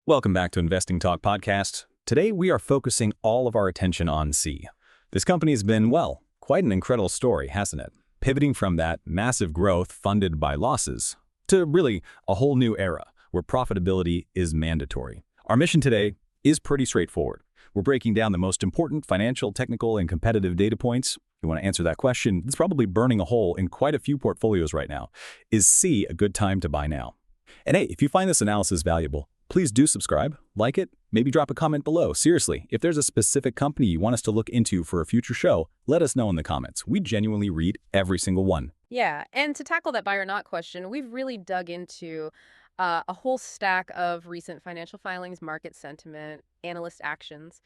Welcome back to Investing Talk Podcast. Today we are focusing all of our attention on C. This company has been, well, quite an incredible story, hasn't it? Pivoting from that massive growth funded by losses to really a whole new era where profitability is mandatory. Our mission today is pretty straightforward. We're breaking down the most important financial, technical, and competitive data points. You want to answer that question? It's probably burning a hole in quite a few portfolios right now. Is C a good time to buy now? And hey, if you find this analysis valuable, please do subscribe, like it, maybe drop a comment below. Seriously, if there's a specific company you want us to look into for a future show, let us know in the comments. We genuinely read every single one. Yeah, and to tackle that buy or not question, we've really dug into a whole stack of recent financial filings, market sentiment, analyst actions,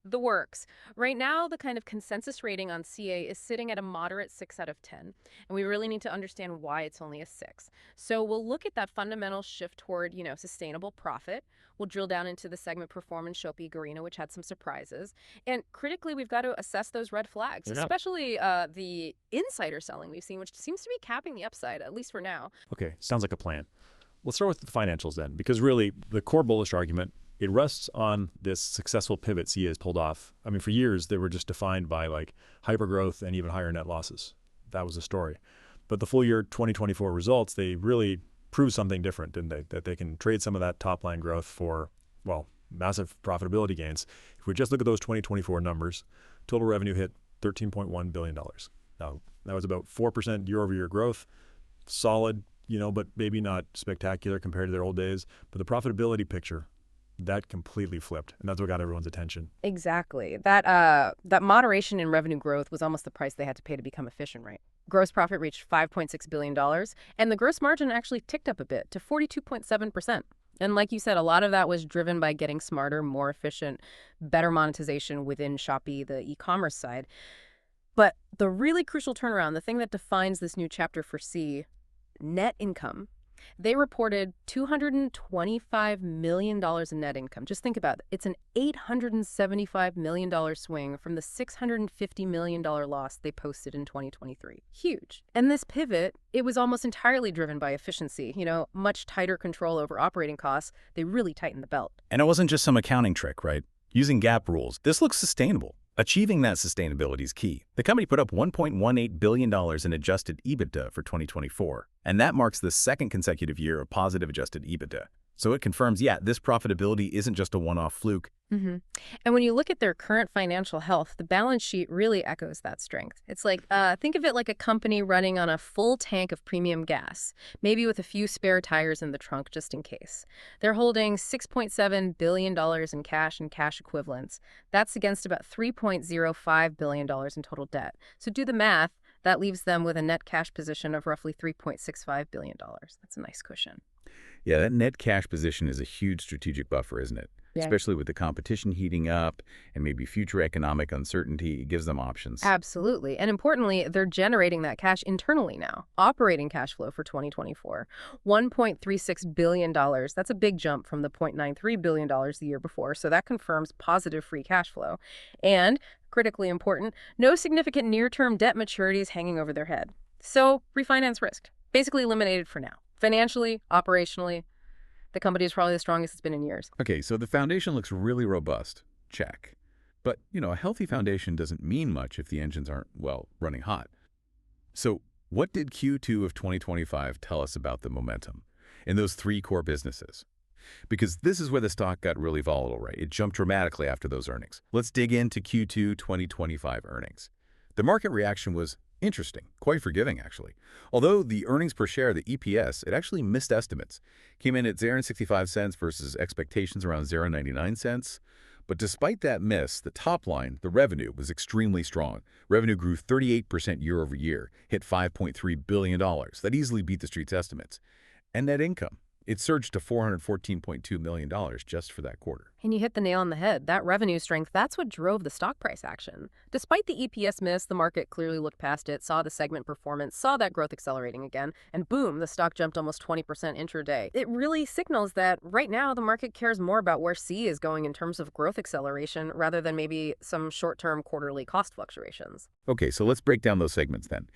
the works. Right now, the kind of consensus rating on CA is sitting at a moderate 6 out of 10, and we really need to understand why it's only a 6. So we'll look at that fundamental shift toward, sustainable profit. We'll drill down into the segment performance, Shopee, Garena, which had some surprises. And critically, we've got to assess those red flags, especially the insider selling we've seen, which seems to be capping the upside, at least for now. Okay, sounds like a plan. Let's start with the financials then, because really the core bullish argument, it rests on this successful pivot CA has pulled off. I mean, for years, they were just defined by like hypergrowth and even higher net losses. That was the story. But the full year 2024 results, they really proved something different, didn't they? That they can trade some of that top line growth for, well, massive profitability gains. If we just look at those 2024 numbers, total revenue hit $13.1 billion. Now, that was about 4% year-over-year growth, solid, but maybe not spectacular compared to their old days. But the profitability picture, that completely flipped, and that's what got everyone's attention. Exactly. That moderation in revenue growth was almost the price they had to pay to become efficient, right? Gross profit reached $5.6 billion, and the gross margin actually ticked up a bit to 42.7%. And like you said, a lot of that was driven by getting smarter, more efficient, better monetization within Shopee, the e-commerce side. But the really crucial turnaround, the thing that defines this new chapter for C, net income. They reported $225 million in net income. Just think about it. It's an $875 million swing from the $650 million loss they posted in 2023. Huge. And this pivot, it was almost entirely driven by efficiency. Much tighter control over operating costs. They really tightened the belt. And it wasn't just some accounting trick, right? Using GAAP rules, this looks sustainable. Achieving that sustainability is key. The company put up $1.18 billion in adjusted EBITDA for 2024, and that marks the second consecutive year of positive adjusted EBITDA. So it confirms, this profitability isn't just a one-off fluke. And when you look at their current financial health, the balance sheet really echoes that strength. It's like, think of it like a company running on a full tank of premium gas, maybe with a few spare tires in the trunk just in case. They're holding $6.7 billion in cash and cash equivalents. That's against about $3.05 billion in total debt. So do the math. That leaves them with a net cash position of roughly $3.65 billion. That's a nice cushion. Yeah, that net cash position is a huge strategic buffer, isn't it? Yeah. Especially with the competition heating up and maybe future economic uncertainty, it gives them options. Absolutely. And importantly, they're generating that cash internally now. Operating cash flow for 2024, $1.36 billion. That's a big jump from the $0.93 billion the year before. So that confirms positive free cash flow. And critically important, no significant near-term debt maturities hanging over their head. So refinance risk, basically eliminated for now. Financially, operationally, the company is probably the strongest it's been in years. Okay, so the foundation looks really robust. Check. But, a healthy foundation doesn't mean much if the engines aren't, running hot. So what did Q2 of 2025 tell us about the momentum in those three core businesses? Because this is where the stock got really volatile, right? It jumped dramatically after those earnings. Let's dig into Q2 2025 earnings. The market reaction was interesting, quite forgiving actually. Although the earnings per share, the EPS, it actually missed estimates. Came in at $0.65 versus expectations around $0.99. But despite that miss, the top line, the revenue, was extremely strong. Revenue grew 38% year over year, hit $5.3 billion. That easily beat the street's estimates. And net income, it surged to $414.2 million just for that quarter. And you hit the nail on the head. That revenue strength, that's what drove the stock price action. Despite the EPS miss, the market clearly looked past it, saw the segment performance, saw that growth accelerating again, and boom, the stock jumped almost 20% intraday. It really signals that right now the market cares more about where C is going in terms of growth acceleration rather than maybe some short-term quarterly cost fluctuations. Okay, so let's break down those segments then.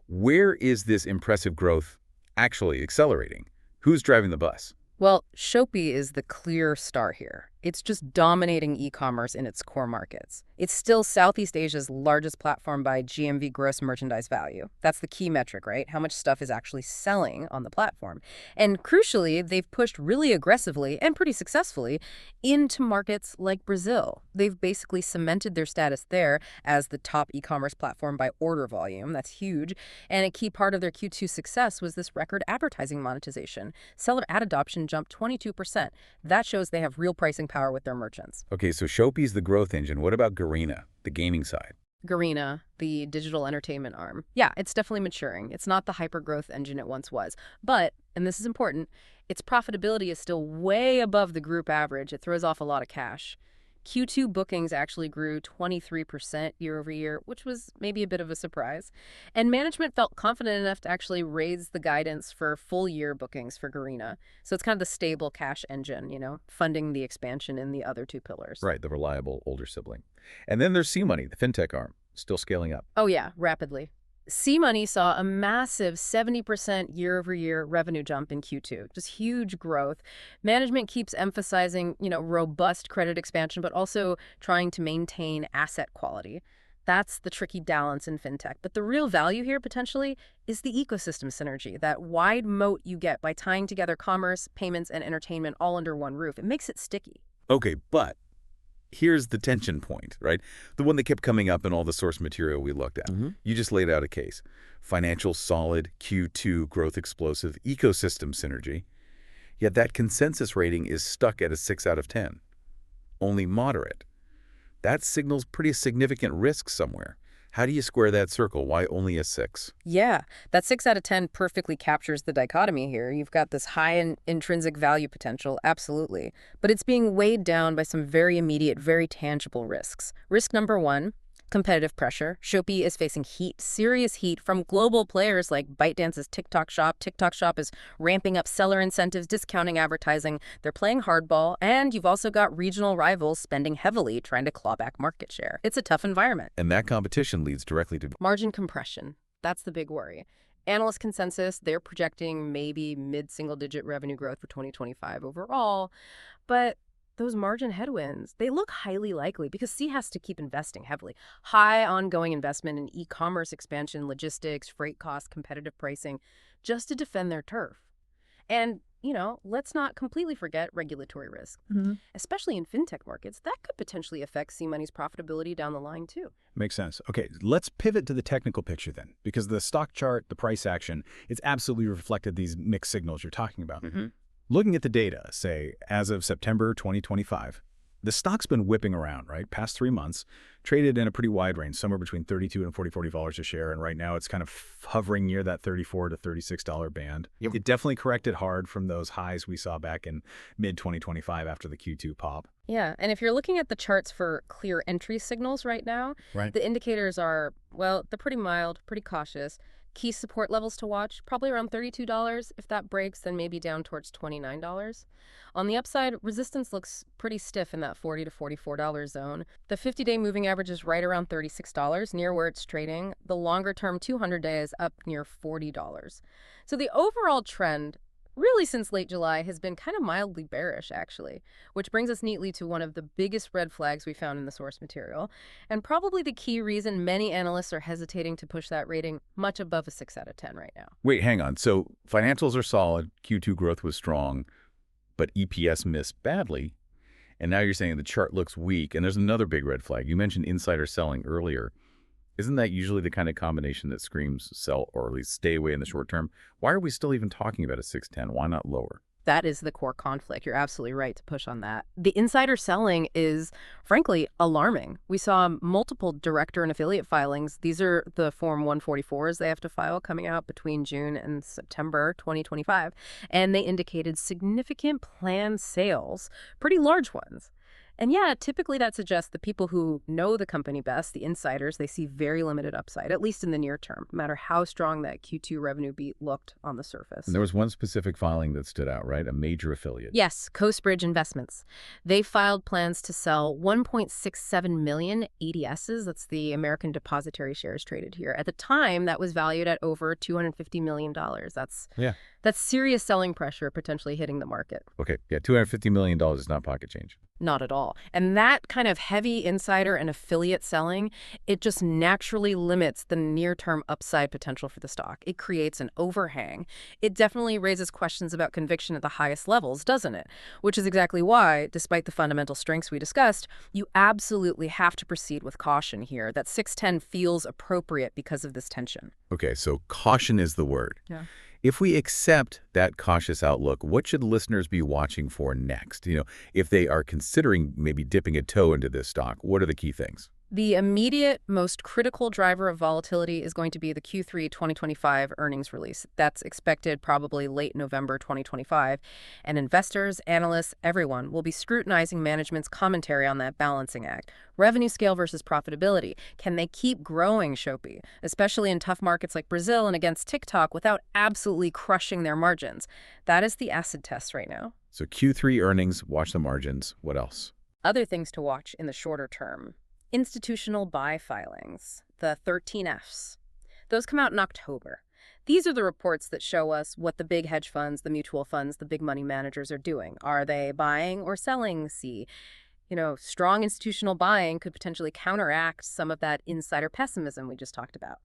Where is this impressive growth actually accelerating? Who's driving the bus? Well, Shopee is the clear star here. It's just dominating e-commerce in its core markets. It's still Southeast Asia's largest platform by GMV, gross merchandise value. That's the key metric, right? How much stuff is actually selling on the platform. And crucially, they've pushed really aggressively and pretty successfully into markets like Brazil. They've basically cemented their status there as the top e-commerce platform by order volume. That's huge. And a key part of their Q2 success was this record advertising monetization. Seller ad adoption jumped 22%. That shows they have real pricing power with their merchants. Okay, so Shopee's the growth engine. What about Garena, the gaming side? Garena, the digital entertainment arm. Yeah, it's definitely maturing. It's not the hyper-growth engine it once was. But, and this is important, its profitability is still way above the group average. It throws off a lot of cash. Q2 bookings actually grew 23% year over year, which was maybe a bit of a surprise. And management felt confident enough to actually raise the guidance for full year bookings for Garena. So it's kind of the stable cash engine, funding the expansion in the other two pillars. Right, the reliable older sibling. And then there's C-Money, the fintech arm, still scaling up. Oh yeah, rapidly. C-Money saw a massive 70% year-over-year revenue jump in Q2, just huge growth. Management keeps emphasizing, robust credit expansion, but also trying to maintain asset quality. That's the tricky balance in fintech. But the real value here, potentially, is the ecosystem synergy, that wide moat you get by tying together commerce, payments, and entertainment all under one roof. It makes it sticky. Okay, but here's the tension point, right? The one that kept coming up in all the source material we looked at. You just laid out a case. Financial solid, Q2 growth explosive, ecosystem synergy. Yet that consensus rating is stuck at a 6 out of 10. Only moderate. That signals pretty significant risk somewhere. How do you square that circle? Why only a 6? Yeah, that 6 out of 10 perfectly captures the dichotomy here. You've got this high intrinsic value potential, absolutely. But it's being weighed down by some very immediate, very tangible risks. Risk number 1, competitive pressure. Shopee is facing heat, serious heat from global players like ByteDance's TikTok Shop. TikTok Shop is ramping up seller incentives, discounting advertising. They're playing hardball. And you've also got regional rivals spending heavily trying to claw back market share. It's a tough environment. And that competition leads directly to margin compression. That's the big worry. Analyst consensus, they're projecting maybe mid-single-digit revenue growth for 2025 overall. But those margin headwinds, they look highly likely because C has to keep investing heavily. High ongoing investment in e-commerce expansion, logistics, freight costs, competitive pricing, just to defend their turf. And, let's not completely forget regulatory risk. Especially in fintech markets, that could potentially affect C-Money's profitability down the line, too. Makes sense. Okay, let's pivot to the technical picture then, because the stock chart, the price action, it's absolutely reflected these mixed signals you're talking about. Looking at the data, say, as of September 2025, the stock's been whipping around, right? Past 3 months, traded in a pretty wide range, somewhere between $32 and $40 a share. And right now it's kind of hovering near that $34 to $36 band. It definitely corrected hard from those highs we saw back in mid-2025 after the Q2 pop. Yeah, and if you're looking at the charts for clear entry signals right now, the indicators are, well, they're pretty mild, pretty cautious. Key support levels to watch, probably around $32. If that breaks, then maybe down towards $29. On the upside, resistance looks pretty stiff in that $40 to $44 zone. The 50-day moving average is right around $36, near where it's trading. The longer-term 200-day is up near $40. So the overall trend, really since late July, has been kind of mildly bearish, actually, which brings us neatly to one of the biggest red flags we found in the source material, and probably the key reason many analysts are hesitating to push that rating much above a 6 out of 10 right now. Wait, hang on. So financials are solid, Q2 growth was strong, but EPS missed badly, and now you're saying the chart looks weak, and there's another big red flag. You mentioned insider selling earlier. Isn't that usually the kind of combination that screams sell or at least stay away in the short term? Why are we still even talking about a 610? Why not lower? That is the core conflict. You're absolutely right to push on that. The insider selling is, frankly, alarming. We saw multiple director and affiliate filings. These are the Form 144s they have to file coming out between June and September 2025. And they indicated significant planned sales, pretty large ones. And yeah, typically that suggests the people who know the company best, the insiders, they see very limited upside, at least in the near term, no matter how strong that Q2 revenue beat looked on the surface. And there was one specific filing that stood out, right? A major affiliate. Yes, Coastbridge Investments. They filed plans to sell 1.67 million ADSs. That's the American Depository Shares traded here. At the time, that was valued at over $250 million. That's That's serious selling pressure potentially hitting the market. Okay, yeah, $250 million is not pocket change. Not at all. And that kind of heavy insider and affiliate selling, it just naturally limits the near-term upside potential for the stock. It creates an overhang. It definitely raises questions about conviction at the highest levels, doesn't it? Which is exactly why, despite the fundamental strengths we discussed, you absolutely have to proceed with caution here. That 610 feels appropriate because of this tension. Okay, so caution is the word. Yeah. If we accept that cautious outlook, what should listeners be watching for next? If they are considering maybe dipping a toe into this stock, what are the key things? The immediate, most critical driver of volatility is going to be the Q3 2025 earnings release. That's expected probably late November 2025. And investors, analysts, everyone will be scrutinizing management's commentary on that balancing act. Revenue scale versus profitability. Can they keep growing, Shopee, especially in tough markets like Brazil and against TikTok without absolutely crushing their margins? That is the acid test right now. So Q3 earnings, watch the margins. What else? Other things to watch in the shorter term. Institutional buy filings, the 13Fs. Those come out in October. These are the reports that show us what the big hedge funds, the mutual funds, the big money managers are doing. Are they buying or selling C? Strong institutional buying could potentially counteract some of that insider pessimism we just talked about.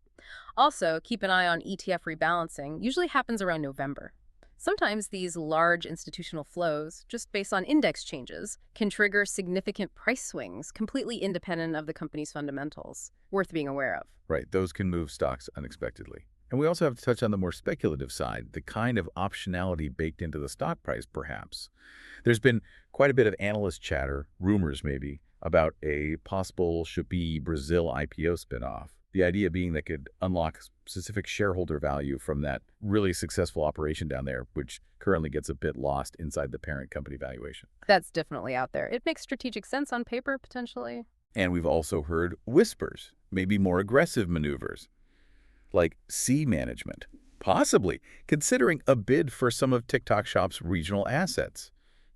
Also, keep an eye on ETF rebalancing. Usually happens around November. Sometimes these large institutional flows, just based on index changes, can trigger significant price swings completely independent of the company's fundamentals. Worth being aware of. Right, those can move stocks unexpectedly. And we also have to touch on the more speculative side, the kind of optionality baked into the stock price, perhaps. There's been quite a bit of analyst chatter, rumors maybe, about a possible Shopee Brazil IPO spinoff. The idea being that could unlock specific shareholder value from that really successful operation down there, which currently gets a bit lost inside the parent company valuation. That's definitely out there. It makes strategic sense on paper, potentially. And we've also heard whispers, maybe more aggressive maneuvers, like C management, possibly considering a bid for some of TikTok Shop's regional assets.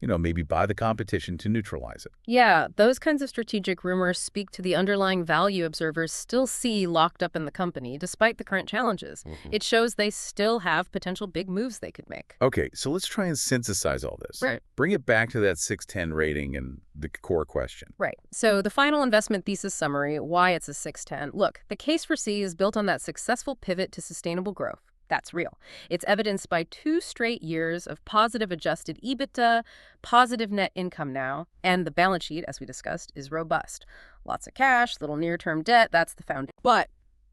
Maybe buy the competition to neutralize it. Yeah, those kinds of strategic rumors speak to the underlying value observers still see locked up in the company, despite the current challenges. It shows they still have potential big moves they could make. Okay, so let's try and synthesize all this. Right. Bring it back to that 610 rating and the core question. Right. So the final investment thesis summary, why it's a 610. Look, the case for C is built on that successful pivot to sustainable growth. That's real. It's evidenced by 2 straight years of positive adjusted EBITDA, positive net income now, and the balance sheet, as we discussed, is robust. Lots of cash, little near-term debt, that's the foundation. But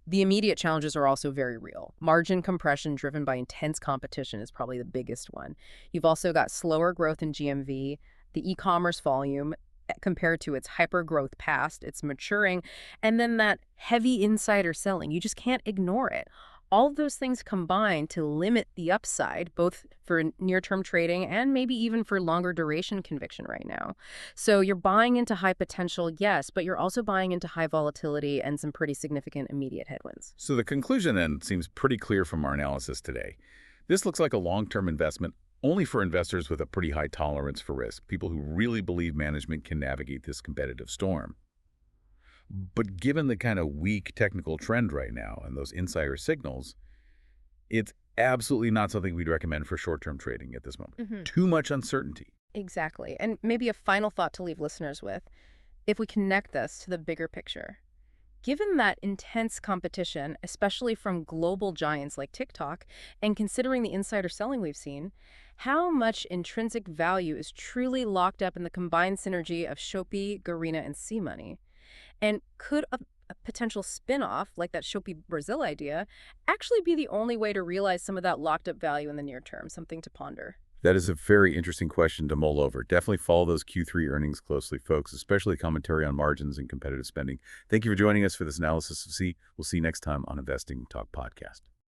the immediate challenges are also very real. Margin compression driven by intense competition is probably the biggest one. You've also got slower growth in GMV, the e-commerce volume compared to its hyper-growth past, it's maturing, and then that heavy insider selling. You just can't ignore it. All of those things combine to limit the upside, both for near-term trading and maybe even for longer duration conviction right now. So you're buying into high potential, yes, but you're also buying into high volatility and some pretty significant immediate headwinds. So the conclusion then seems pretty clear from our analysis today. This looks like a long-term investment only for investors with a pretty high tolerance for risk, people who really believe management can navigate this competitive storm. But given the kind of weak technical trend right now and those insider signals, it's absolutely not something we'd recommend for short-term trading at this moment. Too much uncertainty. Exactly. And maybe a final thought to leave listeners with, if we connect this to the bigger picture. Given that intense competition, especially from global giants like TikTok, and considering the insider selling we've seen, how much intrinsic value is truly locked up in the combined synergy of Shopee, Garena, and C-Money? And could a potential spin-off, like that Shopee Brazil idea, actually be the only way to realize some of that locked-up value in the near term? Something to ponder. That is a very interesting question to mull over. Definitely follow those Q3 earnings closely, folks, especially commentary on margins and competitive spending. Thank you for joining us for this analysis of C. We'll see you next time on Investing Talk Podcast.